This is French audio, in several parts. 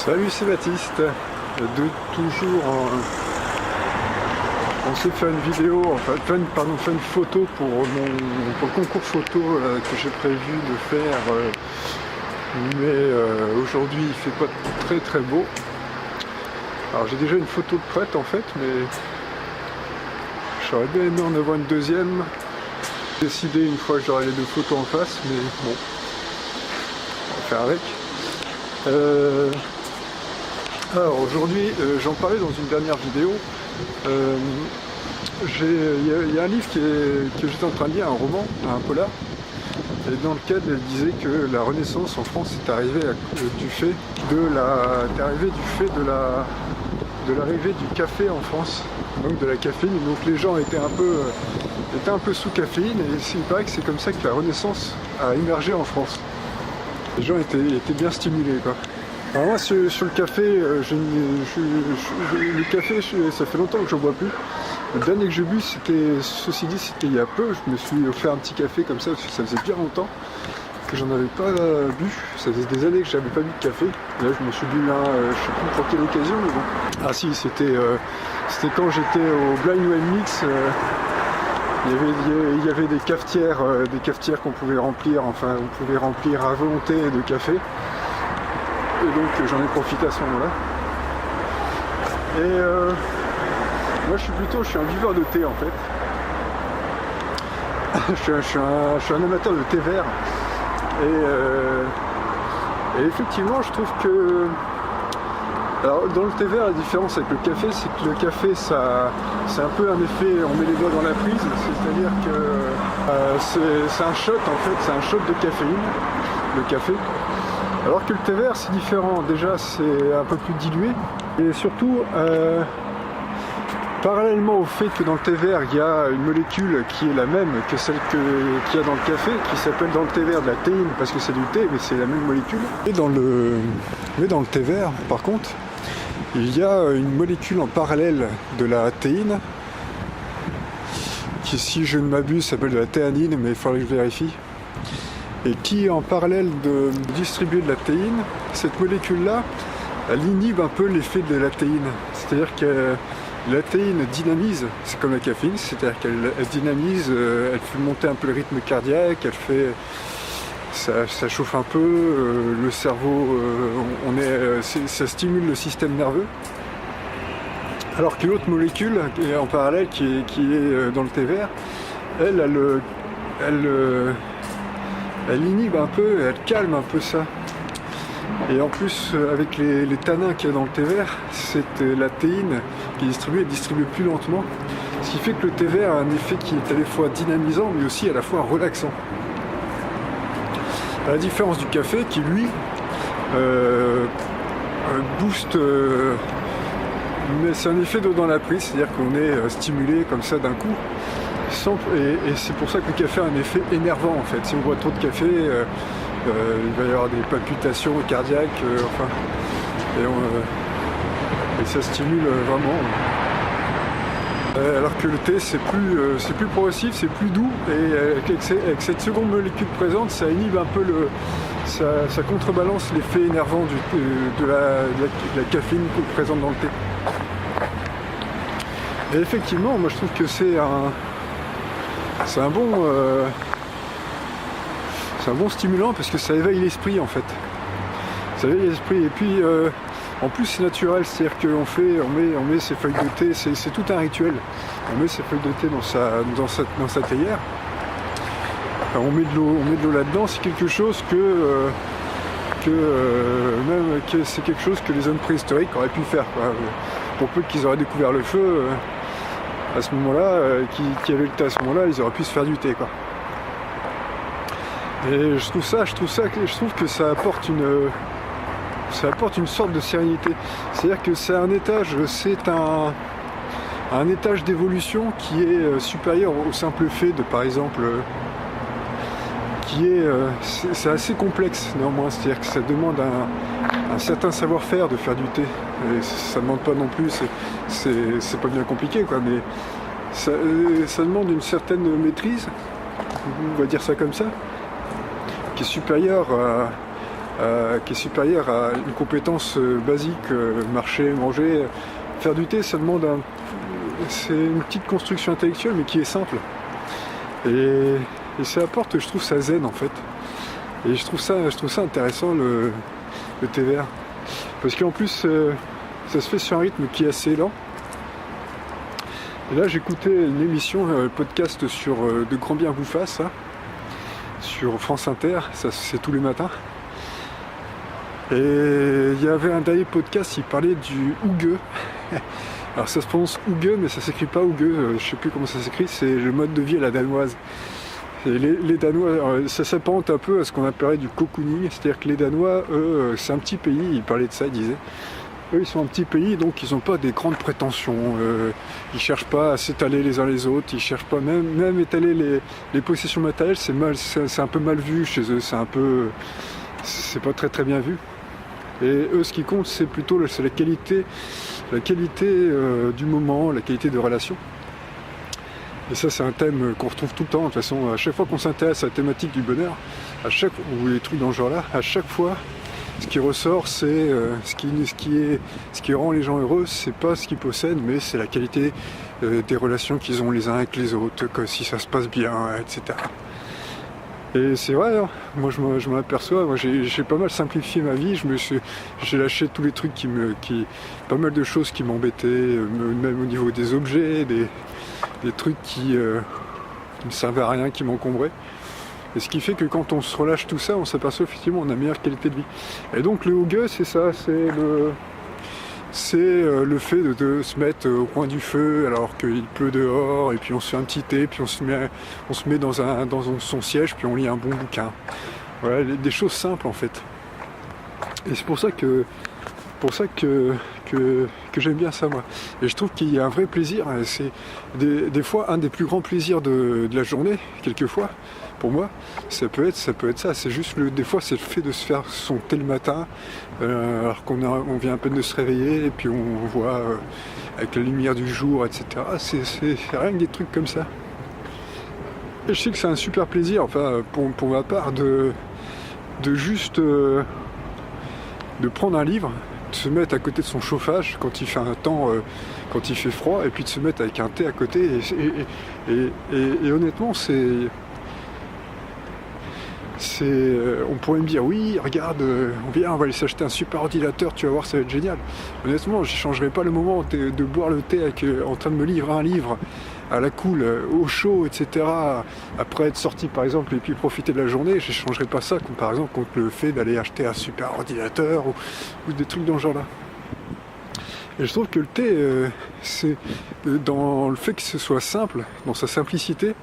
Salut, c'est Baptiste. On s'est fait une vidéo, fait une photo pour le concours photo que j'ai prévu de faire. Mais aujourd'hui il fait pas très très beau. Alors j'ai déjà une photo de prête en fait, mais j'aurais bien aimé en avoir une deuxième. Décider une fois que j'aurai les deux photos en face, mais bon, on va faire avec. Alors aujourd'hui, j'en parlais dans une dernière vidéo. Il y a un livre que j'étais en train de lire, un roman, un polar, et dans lequel elle disait que la Renaissance en France est arrivée du fait de l'arrivée du café en France, donc de la caféine. Donc les gens étaient un peu sous caféine, et il paraît que c'est comme ça que la Renaissance a émergé en France. Les gens étaient bien stimulés, quoi. Alors moi sur le café, le café ça fait longtemps que je ne bois plus. Le dernier que j'ai bu, c'était il y a peu. Je me suis offert un petit café comme ça, parce que ça faisait bien longtemps que j'en avais pas bu. Ça faisait des années que j'avais pas bu de café. Et là je me suis bu un, je sais plus pour quelle occasion, mais bon. Ah si, c'était quand j'étais au Blind Wine Mix. Il y avait des cafetières qu'on pouvait remplir, enfin on pouvait remplir à volonté de café. Et donc j'en ai profité à ce moment-là. Et moi je suis un buveur de thé en fait. je suis un amateur de thé vert. Et effectivement je trouve que... Alors dans le thé vert, la différence avec le café, c'est que le café c'est un peu un effet, on met les doigts dans la prise, c'est-à-dire que c'est un shot en fait, c'est un shot de caféine, le café. Alors que le thé vert c'est différent, déjà c'est un peu plus dilué, et surtout parallèlement au fait que dans le thé vert il y a une molécule qui est la même que celle qu'il y a dans le café, qui s'appelle dans le thé vert de la théine, parce que c'est du thé, mais c'est la même molécule. Mais dans le thé vert par contre, il y a une molécule en parallèle de la théine, qui si je ne m'abuse s'appelle de la théanine, mais il faudrait que je vérifie. Et qui en parallèle de distribuer de la théine, cette molécule-là, elle inhibe un peu l'effet de la théine. C'est-à-dire que la théine dynamise, c'est comme la caféine, c'est-à-dire qu'elle dynamise, elle fait monter un peu le rythme cardiaque, ça chauffe un peu, le cerveau, ça stimule le système nerveux. Alors que l'autre molécule, en parallèle, qui est dans le thé vert, elle inhibe un peu, elle calme un peu ça. Et en plus, avec les tanins qu'il y a dans le thé vert, la théine qui est distribuée plus lentement. Ce qui fait que le thé vert a un effet qui est à la fois dynamisant, mais aussi à la fois relaxant. À la différence du café, qui lui booste, mais c'est un effet d'eau dans la prise, c'est-à-dire qu'on est stimulé comme ça d'un coup. Et c'est pour ça que le café a un effet énervant en fait. Si on boit trop de café, il va y avoir des palpitations cardiaques, et ça stimule vraiment. Alors que le thé c'est plus progressif, c'est plus doux, et avec cette seconde molécule présente, ça inhibe un peu ça contrebalance l'effet énervant de la caféine présente dans le thé. Et effectivement, moi je trouve que c'est un bon stimulant, parce que ça éveille l'esprit en fait. Ça éveille l'esprit, et puis en plus c'est naturel, c'est-à-dire qu'on met ses feuilles de thé, c'est tout un rituel. On met ses feuilles de thé dans sa théière. Enfin, on met de l'eau là-dedans, c'est quelque chose que c'est quelque chose que les hommes préhistoriques auraient pu faire, quoi. Pour peu qu'ils auraient découvert le feu, à ce moment-là, qui avait le thé à ce moment-là, ils auraient pu se faire du thé, quoi. Et je trouve que ça apporte une sorte de sérénité. C'est-à-dire que c'est un étage d'évolution qui est supérieur au simple fait de, par exemple, c'est assez complexe néanmoins. C'est-à-dire que ça demande un certain savoir-faire de faire du thé. Et ça demande pas non plus, c'est pas bien compliqué, quoi, mais ça demande une certaine maîtrise, on va dire ça comme ça, qui est supérieure qui est supérieure à une compétence basique, marcher, manger. Faire du thé, ça demande c'est une petite construction intellectuelle, mais qui est simple. Et ça apporte, je trouve, ça zen en fait. Et je trouve ça intéressant le thé vert. Parce qu'en plus, ça se fait sur un rythme qui est assez lent. Et là, j'écoutais une émission, podcast sur De Grand Bien vous fasse, hein, sur France Inter, ça c'est tous les matins. Et il y avait un dernier podcast, il parlait du hygge. Alors ça se prononce hygge, mais ça s'écrit pas hygge, je sais plus comment ça s'écrit, c'est le mode de vie à la danoise. Et les Danois, ça s'apparente un peu à ce qu'on appellerait du cocooning, c'est-à-dire que les Danois, eux, c'est un petit pays, ils parlaient de ça, ils disaient. Eux, ils sont un petit pays, donc ils n'ont pas des grandes prétentions. Ils cherchent pas à s'étaler les uns les autres. Ils cherchent pas même étaler les possessions matérielles. C'est un peu mal vu chez eux. C'est pas très très bien vu. Et eux, ce qui compte, c'est plutôt la qualité du moment, la qualité de relation. Et ça, c'est un thème qu'on retrouve tout le temps. De toute façon, à chaque fois qu'on s'intéresse à la thématique du bonheur, ou les trucs dans ce genre-là, à chaque fois, ce qui ressort, c'est ce qui rend les gens heureux, c'est pas ce qu'ils possèdent, mais c'est la qualité des relations qu'ils ont les uns avec les autres, que si ça se passe bien, etc. Et c'est vrai, hein, moi je m'en aperçois, moi j'ai pas mal simplifié ma vie, j'ai lâché tous les trucs pas mal de choses qui m'embêtaient, même au niveau des objets, des trucs qui ne servaient à rien, qui m'encombraient. Et ce qui fait que quand on se relâche tout ça, on s'aperçoit effectivement qu'on a une meilleure qualité de vie. Et donc le hygge, c'est ça, c'est le fait de se mettre au coin du feu alors qu'il pleut dehors, et puis on se fait un petit thé, puis on se met dans son siège, puis on lit un bon bouquin. Voilà, des choses simples en fait. Et c'est pour ça que j'aime bien ça moi. Et je trouve qu'il y a un vrai plaisir, c'est des fois un des plus grands plaisirs de la journée, quelquefois, pour moi, ça peut être ça, c'est juste des fois c'est le fait de se faire son thé le matin, alors on vient à peine de se réveiller, et puis on voit avec la lumière du jour, etc. C'est rien que des trucs comme ça. Et je sais que c'est un super plaisir, enfin pour ma part, de juste de prendre un livre, de se mettre à côté de son chauffage quand il fait un temps, quand il fait froid, et puis de se mettre avec un thé à côté. Et honnêtement, on pourrait me dire oui, regarde, on va aller s'acheter un super ordinateur, tu vas voir, ça va être génial. Honnêtement, je ne changerais pas le moment de boire le thé en train de me livrer un livre à la cool, au chaud, etc. Après être sorti par exemple et puis profiter de la journée, je ne changerais pas ça par exemple contre le fait d'aller acheter un super ordinateur ou des trucs dans ce genre-là. Et je trouve que le thé, c'est dans le fait que ce soit simple, dans sa simplicité.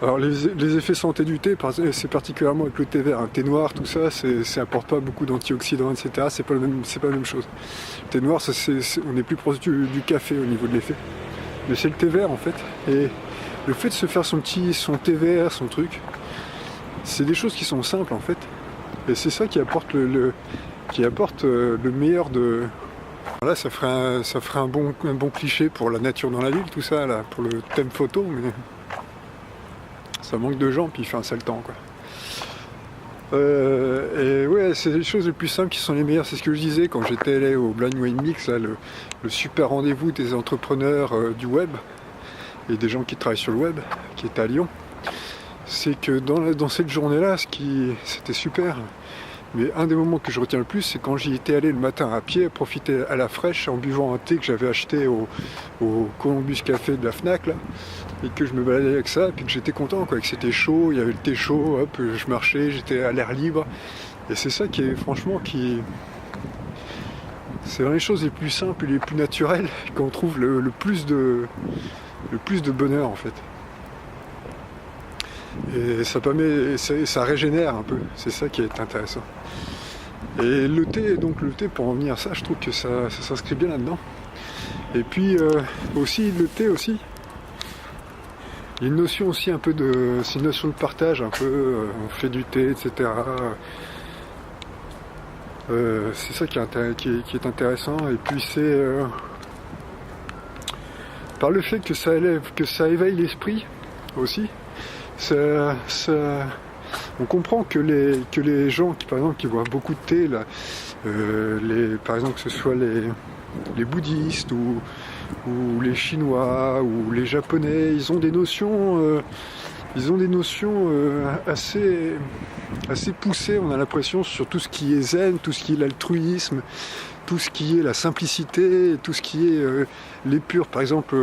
Alors les effets santé du thé, c'est particulièrement avec le thé vert, un thé noir, tout ça, ça apporte pas beaucoup d'antioxydants, etc. C'est pas la même chose. Le thé noir, on est plus proche du café au niveau de l'effet. Mais c'est le thé vert en fait. Et le fait de se faire son thé vert, son truc, c'est des choses qui sont simples en fait. Et c'est ça qui apporte le meilleur de. Là, ça ferait un bon cliché pour la nature dans la ville, tout ça, là, pour le thème photo, mais ça manque de gens, puis il fait un sale temps, quoi. Et ouais, c'est les choses les plus simples qui sont les meilleures. C'est ce que je disais quand j'étais allé au Blind Wine Mix, là, le super rendez-vous des entrepreneurs du web et des gens qui travaillent sur le web, qui était à Lyon. C'est que dans cette journée-là, c'était super. Mais un des moments que je retiens le plus, c'est quand j'y étais allé le matin à pied, profiter à la fraîche en buvant un thé que j'avais acheté au Columbus Café de la Fnac, là, et que je me baladais avec ça, et puis que j'étais content, quoi, que c'était chaud, il y avait le thé chaud, hop, je marchais, j'étais à l'air libre. Et c'est ça qui est, franchement, c'est dans les choses les plus simples et les plus naturelles qu'on trouve le plus de bonheur, en fait. Et ça régénère un peu, c'est ça qui est intéressant. Et le thé, pour en venir à ça, je trouve que ça s'inscrit bien là-dedans. Et puis aussi, le thé aussi, il y a une notion aussi un peu c'est une notion de partage, un peu, on fait du thé, etc. C'est ça qui est intéressant. Et puis c'est par le fait que ça éveille l'esprit aussi. Ça On comprend que les gens qui, par exemple, qui boivent beaucoup de thé, là, par exemple que ce soit les bouddhistes ou les Chinois ou les Japonais, ils ont des notions assez poussées, on a l'impression, sur tout ce qui est zen, tout ce qui est l'altruisme, tout ce qui est la simplicité, tout ce qui est l'épure. Par exemple,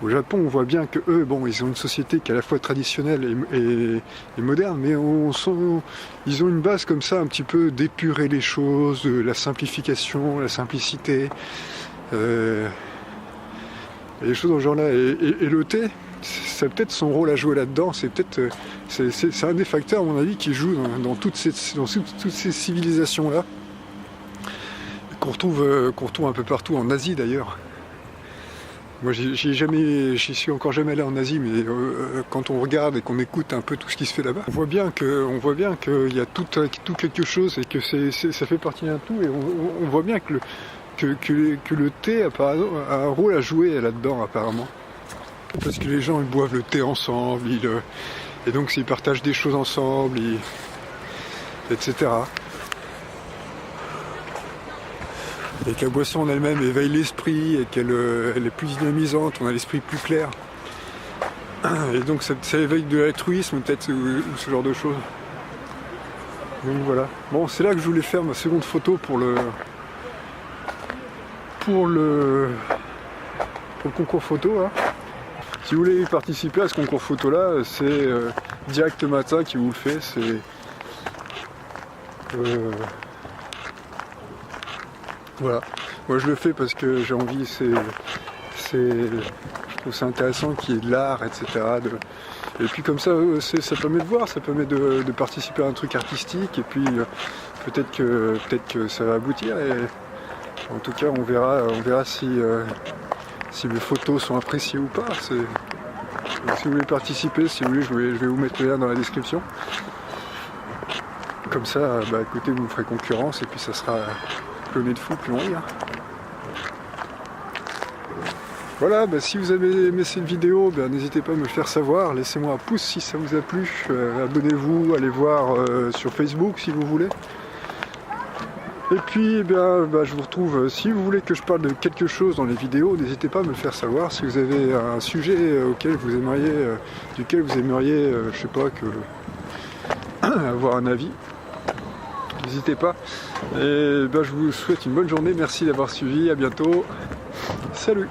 au Japon, on voit bien que eux, bon, ils ont une société qui est à la fois traditionnelle et moderne, mais ils ont une base comme ça, un petit peu d'épurer les choses, de la simplification, la simplicité, et des choses dans ce genre-là. Et le thé, c'est peut-être son rôle à jouer là-dedans. C'est peut-être, c'est un des facteurs, à mon avis, qui joue dans toutes ces civilisations-là, qu'on retrouve un peu partout en Asie d'ailleurs. Moi, j'y suis encore jamais allé en Asie, mais quand on regarde et qu'on écoute un peu tout ce qui se fait là-bas, on voit bien qu'il y a tout quelque chose et que ça fait partie d'un tout. Et on voit bien que le thé a un rôle à jouer là-dedans apparemment. Parce que les gens ils boivent le thé ensemble, et donc s'ils partagent des choses ensemble, etc. Et que la boisson en elle-même éveille l'esprit et qu'elle est plus dynamisante, on a l'esprit plus clair. Et donc ça éveille de l'altruisme peut-être, ou ce genre de choses. Donc voilà. Bon, c'est là que je voulais faire ma seconde photo pour le concours photo. Hein. Si vous voulez participer à ce concours photo là, c'est Direct Matin qui vous le fait. Voilà. Moi je le fais parce que j'ai envie, je trouve ça intéressant qu'il y ait de l'art, etc. Et puis comme ça, ça permet de voir, ça permet de participer à un truc artistique, et puis peut-être que ça va aboutir. Et en tout cas, on verra si mes photos sont appréciées ou pas. Donc, si vous voulez participer, si vous voulez, je vais vous mettre le lien dans la description. Comme ça, bah écoutez, vous me ferez concurrence, et puis ça sera cloné de fou, puis on rire. Voilà, bah, si vous avez aimé cette vidéo, bah, n'hésitez pas à me le faire savoir, laissez-moi un pouce si ça vous a plu, abonnez-vous, allez voir sur Facebook si vous voulez. Et puis, bah, je vous retrouve, si vous voulez que je parle de quelque chose dans les vidéos, n'hésitez pas à me le faire savoir. Si vous avez un sujet duquel vous aimeriez, je sais pas, avoir un avis, n'hésitez pas. Et bah, je vous souhaite une bonne journée, merci d'avoir suivi, à bientôt, salut!